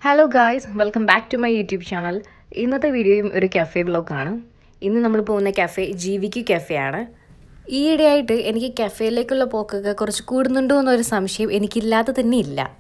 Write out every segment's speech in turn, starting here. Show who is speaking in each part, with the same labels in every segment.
Speaker 1: Hello guys, welcome back to my YouTube channel. ഇന്നത്തെ വീഡിയോയും ഒരു കഫേ വ്ലോഗാണ്. ഇന്ന് നമ്മൾ പോകുന്ന കഫേ GVQ കഫേ ആണ്. ഈയിടെയായിട്ട് എനിക്ക് കഫേയിലേക്കുള്ള പോക്കൊക്കെ കുറച്ച് കൂടുന്നുണ്ടോ എന്നൊരു സംശയം എനിക്കില്ലാതെ തന്നെ ഇല്ല.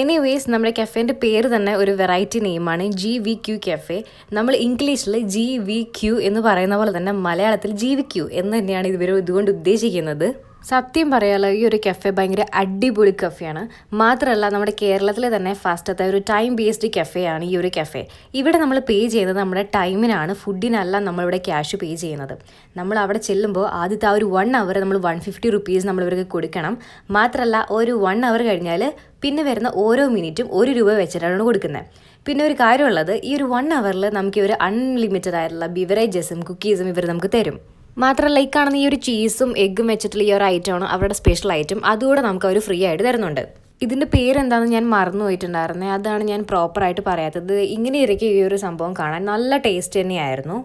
Speaker 1: എനിവേസ് നമ്മുടെ കഫേൻ്റെ പേര് തന്നെ ഒരു വെറൈറ്റി നെയിമാണ്, GVQ കഫേ. നമ്മൾ ഇംഗ്ലീഷിൽ GVQ എന്ന് പറയുന്ന പോലെ തന്നെ മലയാളത്തിൽ GVQ എന്ന് തന്നെയാണ് ഇതുകൊണ്ട് ഉദ്ദേശിക്കുന്നത്. സത്യം പറയാലോ, ഈ ഒരു കഫേ ഭയങ്കര അടിപൊളി കഫേയാണ്. മാത്രമല്ല, നമ്മുടെ കേരളത്തിലെ തന്നെ ഫസ്റ്റത്തെ ഒരു ടൈം ബേസ്ഡ് കഫേയാണ് ഈ ഒരു കഫേ. ഇവിടെ നമ്മൾ പേ ചെയ്യുന്നത് നമ്മുടെ ടൈമിനാണ്, ഫുഡിനല്ല നമ്മളിവിടെ ക്യാഷ് പേ ചെയ്യുന്നത്. നമ്മൾ അവിടെ ചെല്ലുമ്പോൾ ആദ്യത്തെ ആ ഒരു 1 അവർ നമ്മൾ 150 റുപ്പീസ് നമ്മൾ ഇവർക്ക് കൊടുക്കണം. മാത്രമല്ല, ഒരു 1 അവർ കഴിഞ്ഞാൽ പിന്നെ വരുന്ന ഓരോ മിനിറ്റും 1 രൂപ വെച്ചിട്ടാണ് കൊടുക്കുന്നത്. പിന്നെ ഒരു കാര്യമുള്ളത്, ഈ ഒരു 1 അവറിൽ നമുക്ക് ഇവർ അൺലിമിറ്റഡ് ആയിട്ടുള്ള ബിവറേജസും കുക്കീസും ഇവർ നമുക്ക് തരും. മാത്രമല്ല, ഈ കാണുന്ന ഈ ഒരു ചീസും എഗ്ഗും വെച്ചിട്ടുള്ള ഈ ഒരു ഐറ്റമാണ് അവരുടെ സ്പെഷ്യൽ ഐറ്റം. അതുകൂടെ നമുക്ക് അവർ ഫ്രീ ആയിട്ട് തരുന്നുണ്ട്. ഇതിൻ്റെ പേരെന്താണെന്ന് ഞാൻ മറന്നു പോയിട്ടുണ്ടായിരുന്നേ, അതാണ് ഞാൻ പ്രോപ്പറായിട്ട് പറയാത്തത്. ഇങ്ങനെ ഇരിക്കും ഈ ഒരു സംഭവം കാണാൻ നല്ല ടേസ്റ്റ് തന്നെയായിരുന്നു.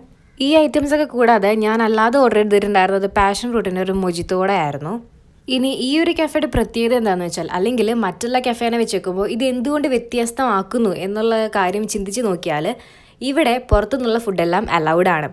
Speaker 1: ഈ ഐറ്റംസൊക്കെ കൂടാതെ ഞാൻ അല്ലാതെ ഓർഡർ ചെയ്തിട്ടുണ്ടായിരുന്നത് പാഷൻ ഫ്രൂട്ടിൻ്റെ ഒരു മൊജിത്തോടെ ആയിരുന്നു. ഇനി ഈ ഒരു കഫേയുടെ പ്രത്യേകത എന്താണെന്ന് വെച്ചാൽ, അല്ലെങ്കിൽ മറ്റുള്ള കഫേനെ വെച്ച് നോക്കുമ്പോൾ ഇത് എന്തുകൊണ്ട് വ്യത്യസ്തമാക്കുന്നു എന്നുള്ള കാര്യം ചിന്തിച്ച് നോക്കിയാൽ, ഇവിടെ പുറത്തുനിന്നുള്ള ഫുഡെല്ലാം അലൗഡ് ആണ്.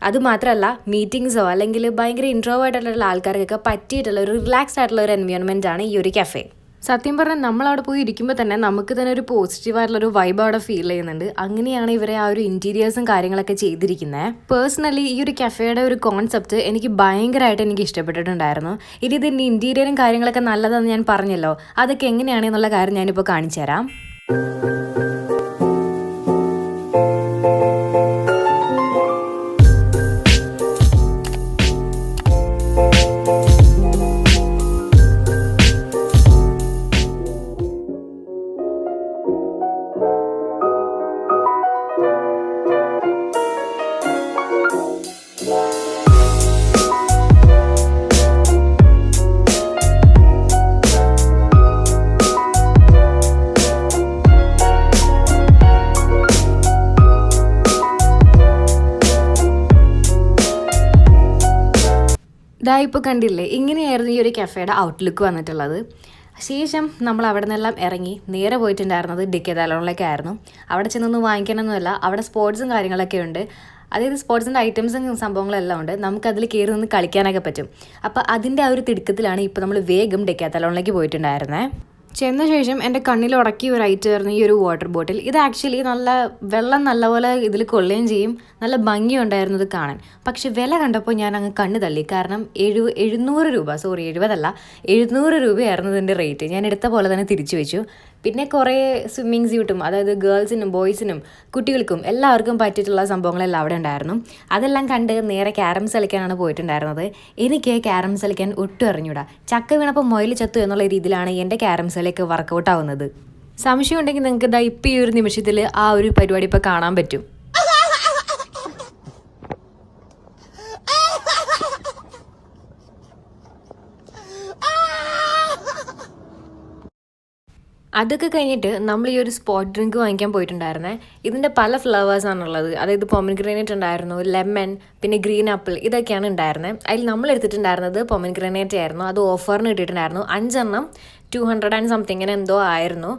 Speaker 1: അതുമാത്രമല്ല, മീറ്റിങ്സോ അല്ലെങ്കിൽ ഭയങ്കര ഇൻട്രോവേർട്ടായിട്ടുള്ള ആൾക്കാർക്കൊക്കെ പറ്റിയിട്ടുള്ള ഒരു റിലാക്സ്ഡ് ആയിട്ടുള്ള ഒരു എൻവയോൺമെൻ്റ് ആണ് ഈ ഒരു കഫേ. സത്യം പറഞ്ഞാൽ നമ്മളവിടെ പോയി ഇരിക്കുമ്പോൾ തന്നെ നമുക്ക് തന്നെ ഒരു പോസിറ്റീവായിട്ടുള്ളൊരു വൈബ് അവിടെ ഫീൽ ചെയ്യുന്നുണ്ട്. അങ്ങനെയാണ് ഇവരെ ആ ഒരു ഇൻറ്റീരിയേഴ്സും കാര്യങ്ങളൊക്കെ ചെയ്തിരിക്കുന്നത്. പേഴ്സണലി ഈ ഒരു കഫേയുടെ ഒരു കോൺസെപ്റ്റ് എനിക്ക് ഭയങ്കരമായിട്ട് എനിക്ക് ഇഷ്ടപ്പെട്ടിട്ടുണ്ടായിരുന്നു. ഇനി ഇതിൻ്റെ ഇൻറ്റീരിയറും കാര്യങ്ങളൊക്കെ നല്ലതാണെന്ന് ഞാൻ പറഞ്ഞല്ലോ, അതൊക്കെ എങ്ങനെയാണെന്നുള്ള കാര്യം ഞാനിപ്പോൾ കാണിച്ചു തരാം. ഇപ്പോൾ കണ്ടില്ലേ, ഇങ്ങനെയായിരുന്നു ഈ ഒരു കഫേയുടെ ഔട്ട്ലുക്ക് വന്നിട്ടുള്ളത്. ശേഷം നമ്മൾ അവിടെ നിന്നെല്ലാം ഇറങ്ങി നേരെ പോയിട്ടുണ്ടായിരുന്നത് ഡെക്കാത്തലോണിലേക്കായിരുന്നു. അവിടെ ചെന്നൊന്നും വാങ്ങിക്കാനൊന്നുമല്ല, അവിടെ സ്പോർട്സും കാര്യങ്ങളൊക്കെ ഉണ്ട്. അതായത് സ്പോർട്സിൻ്റെ ഐറ്റംസും സംഭവങ്ങളെല്ലാം ഉണ്ട്. നമുക്കതിൽ കയറി നിന്ന് കളിക്കാനൊക്കെ പറ്റും. അപ്പോൾ അതിൻ്റെ ആ ഒരു തിടുക്കത്തിലാണ് ഇപ്പോൾ നമ്മൾ വേഗം ഡെക്കാത്തലോണിലേക്ക് പോയിട്ടുണ്ടായിരുന്നത്. ചെന്ന ശേഷം എൻ്റെ കണ്ണിൽ ഉടക്കിയ ഒരു ഐറ്റമായിരുന്നു ഈ ഒരു വാട്ടർ ബോട്ടിൽ. ഇത് ആക്ച്വലി നല്ല വെള്ളം നല്ലപോലെ ഇതിൽ കൊള്ളുകയും ചെയ്യും, നല്ല ഭംഗിയുണ്ടായിരുന്നു ഇത് കാണാൻ. പക്ഷെ വില കണ്ടപ്പോൾ ഞാൻ അങ്ങ് കണ്ണ് തള്ളി. കാരണം 700 രൂപ, 700 രൂപയായിരുന്നു ഇതിൻ്റെ റേറ്റ്. ഞാൻ എടുത്ത പോലെ തന്നെ തിരിച്ചു വെച്ചു. പിന്നെ കുറേ സ്വിമ്മിങ് സ്യൂട്ടും, അതായത് ഗേൾസിനും ബോയ്സിനും കുട്ടികൾക്കും എല്ലാവർക്കും പറ്റിയിട്ടുള്ള സംഭവങ്ങളെല്ലാം അവിടെ ഉണ്ടായിരുന്നു. അതെല്ലാം കണ്ട് നേരെ ക്യാരംസ് കളിക്കാനാണ് പോയിട്ടുണ്ടായിരുന്നത്. എനിക്ക് ക്യാരംസ് കളിക്കാൻ ഒട്ടും അറിഞ്ഞൂടാ. ചക്ക വീണപ്പോൾ മൊയിൽ ചത്തു എന്നുള്ള രീതിയിലാണ് എൻ്റെ ക്യാരംസ് കളിയൊക്കെ വർക്കൗട്ട് ആവുന്നത്. സംശയം ഉണ്ടെങ്കിൽ നിങ്ങൾക്ക് ഇതാ ഇപ്പോൾ ഈ ഒരു നിമിഷത്തിൽ ആ ഒരു പരിപാടി ഇപ്പോൾ കാണാൻ പറ്റും. അതൊക്കെ കഴിഞ്ഞിട്ട് നമ്മൾ ഈ ഒരു സ്പോട്ട് ഡ്രിങ്ക് വാങ്ങിക്കാൻ പോയിട്ടുണ്ടായിരുന്നേ. ഇതിൻ്റെ പല ഫ്ലേവേഴ്സാണുള്ളത്. അതായത് പൊമഗ്രാനേറ്റ് ഉണ്ടായിരുന്നു, ലെമൺ, പിന്നെ ഗ്രീൻ ആപ്പിൾ, ഇതൊക്കെയാണ് ഉണ്ടായിരുന്നത്. അതിൽ നമ്മൾ എടുത്തിട്ടുണ്ടായിരുന്നത് പൊമഗ്രാനേറ്റ് ആയിരുന്നു. അത് ഓഫറിന് കിട്ടിയിട്ടുണ്ടായിരുന്നു. 5 എണ്ണം 200 and സംതിങ്ങിന് എന്തോ ആയിരുന്നു.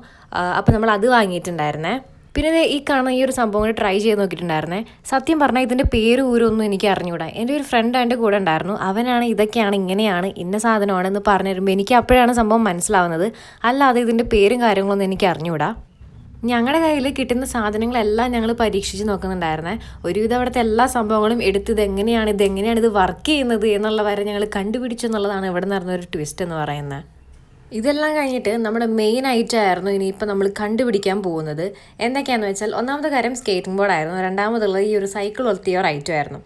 Speaker 1: അപ്പോൾ നമ്മൾ അത് വാങ്ങിയിട്ടുണ്ടായിരുന്നേ. പിന്നെ ഈ കാണുന്ന ഈ ഒരു സംഭവം കൂടി ട്രൈ ചെയ്ത് നോക്കിയിട്ടുണ്ടായിരുന്നേ. സത്യം പറഞ്ഞാൽ ഇതിൻ്റെ പേര് ഊരൊന്നും എനിക്ക് അറിഞ്ഞുകൂടാ. എൻ്റെ ഒരു ഫ്രണ്ട് എൻ്റെ കൂടെ ഉണ്ടായിരുന്നു. അവനാണ് ഇതൊക്കെയാണ്, ഇങ്ങനെയാണ്, ഇന്ന സാധനമാണെന്ന് പറഞ്ഞു തരുമ്പോൾ എനിക്ക് അപ്പോഴാണ് സംഭവം മനസ്സിലാവുന്നത്. അല്ലാതെ ഇതിൻ്റെ പേരും കാര്യങ്ങളൊന്നും എനിക്ക് അറിഞ്ഞുകൂടാ. ഞങ്ങളുടെ കയ്യിൽ കിട്ടുന്ന സാധനങ്ങളെല്ലാം ഞങ്ങൾ പരീക്ഷിച്ച് നോക്കുന്നുണ്ടായിരുന്നേ. ഒരുവിധം അവിടുത്തെ എല്ലാ സംഭവങ്ങളും എടുത്ത് ഇതെങ്ങനെയാണ് ഇത് വർക്ക് ചെയ്യുന്നത് എന്നുള്ള വരെ ഞങ്ങൾ കണ്ടുപിടിച്ചു എന്നുള്ളതാണ് ഇവിടെ നടന്നൊരു ട്വിസ്റ്റ് എന്ന് പറയുന്നത്. ഇതെല്ലാം കഴിഞ്ഞിട്ട് നമ്മുടെ മെയിൻ ഐറ്റമായിരുന്നു ഇനിയിപ്പോൾ നമ്മൾ കണ്ടുപിടിക്കാൻ പോകുന്നത്. എന്തൊക്കെയാണെന്ന് വെച്ചാൽ, ഒന്നാമത്തെ കാര്യം സ്കേറ്റിംഗ് ബോർഡായിരുന്നു. രണ്ടാമതുള്ളത് ഈ ഒരു സൈക്കിൾ പോലത്തെ ഒരു ഐറ്റമായിരുന്നു.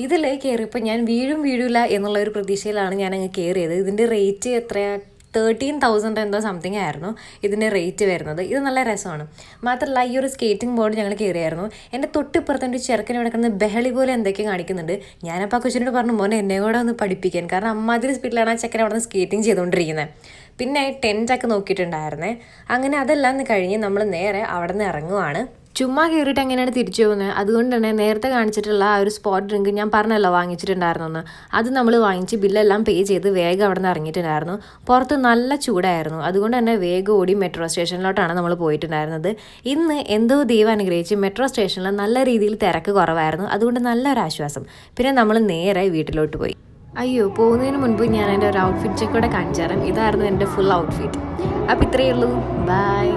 Speaker 1: ഇതിൽ കയറിയപ്പോൾ ഞാൻ വീഴില്ല എന്നുള്ള ഒരു പ്രതീക്ഷയിലാണ് ഞാനങ്ങ് കയറിയത്. ഇതിൻ്റെ റേറ്റ് എത്രയാണ്, 13,000 എന്തോ സംതിങ് ആയിരുന്നു ഇതിൻ്റെ റേറ്റ് വരുന്നത്. ഇത് നല്ല രസമാണ്. മാത്രമല്ല, ഈ ഒരു സ്കേറ്റിംഗ് ബോർഡ് ഞങ്ങൾ കയറിയായിരുന്നു. എൻ്റെ തൊട്ടിപ്പുറത്തെ ചെറുക്കനെ കിടക്കുന്ന ബഹളി പോലെ എന്തൊക്കെ കാണിക്കുന്നുണ്ട്. ഞാനപ്പോൾ ആ കൊച്ചിനോട് പറഞ്ഞു, മോനെ എന്നെ കൂടെ ഒന്ന് പഠിപ്പിക്കാൻ. കാരണം അമ്മാതിരി സ്പീഡിലാണ് ആ ചെക്കൻ അവിടെ നിന്ന് സ്കേറ്റിംഗ് ചെയ്തുകൊണ്ടിരിക്കുന്നത്. പിന്നെ ടെൻറ്റൊക്കെ നോക്കിയിട്ടുണ്ടായിരുന്നേ. അങ്ങനെ അതെല്ലാം കഴിഞ്ഞ് നമ്മൾ നേരെ അവിടെ നിന്ന് ഇറങ്ങുവാണ്. ചുമ്മാ കയറിയിട്ട് എങ്ങനെയാണ് തിരിച്ചു പോകുന്നത്. അതുകൊണ്ട് തന്നെ നേരത്തെ കാണിച്ചിട്ടുള്ള ആ ഒരു സ്പോട്ട് ഡ്രിങ്ക് ഞാൻ പറഞ്ഞല്ലോ വാങ്ങിച്ചിട്ടുണ്ടായിരുന്നെന്ന്, അത് നമ്മൾ വാങ്ങിച്ച് ബില്ലെല്ലാം പേ ചെയ്ത് വേഗം അവിടെ നിന്ന് ഇറങ്ങിയിട്ടുണ്ടായിരുന്നു. പുറത്ത് നല്ല ചൂടായിരുന്നു. അതുകൊണ്ട് തന്നെ വേഗം ഓടി മെട്രോ സ്റ്റേഷനിലോട്ടാണ് നമ്മൾ പോയിട്ടുണ്ടായിരുന്നത്. ഇന്ന് എന്തോ ദൈവം അനുഗ്രഹിച്ച് മെട്രോ സ്റ്റേഷനിൽ നല്ല രീതിയിൽ തിരക്ക് കുറവായിരുന്നു. അതുകൊണ്ട് നല്ലൊരാശ്വാസം. പിന്നെ നമ്മൾ നേരെ വീട്ടിലോട്ട് പോയി. അയ്യോ, പോകുന്നതിന് മുൻപ് ഞാൻ എൻ്റെ ഒരു ഔട്ട്ഫിറ്റ് ചെക്കോടെ കാണിച്ചു തരാം. ഇതായിരുന്നു എൻ്റെ ഫുൾ ഔട്ട്ഫിറ്റ്. അപ്പോൾ ഇത്രയേ ഉള്ളൂ. ബൈ.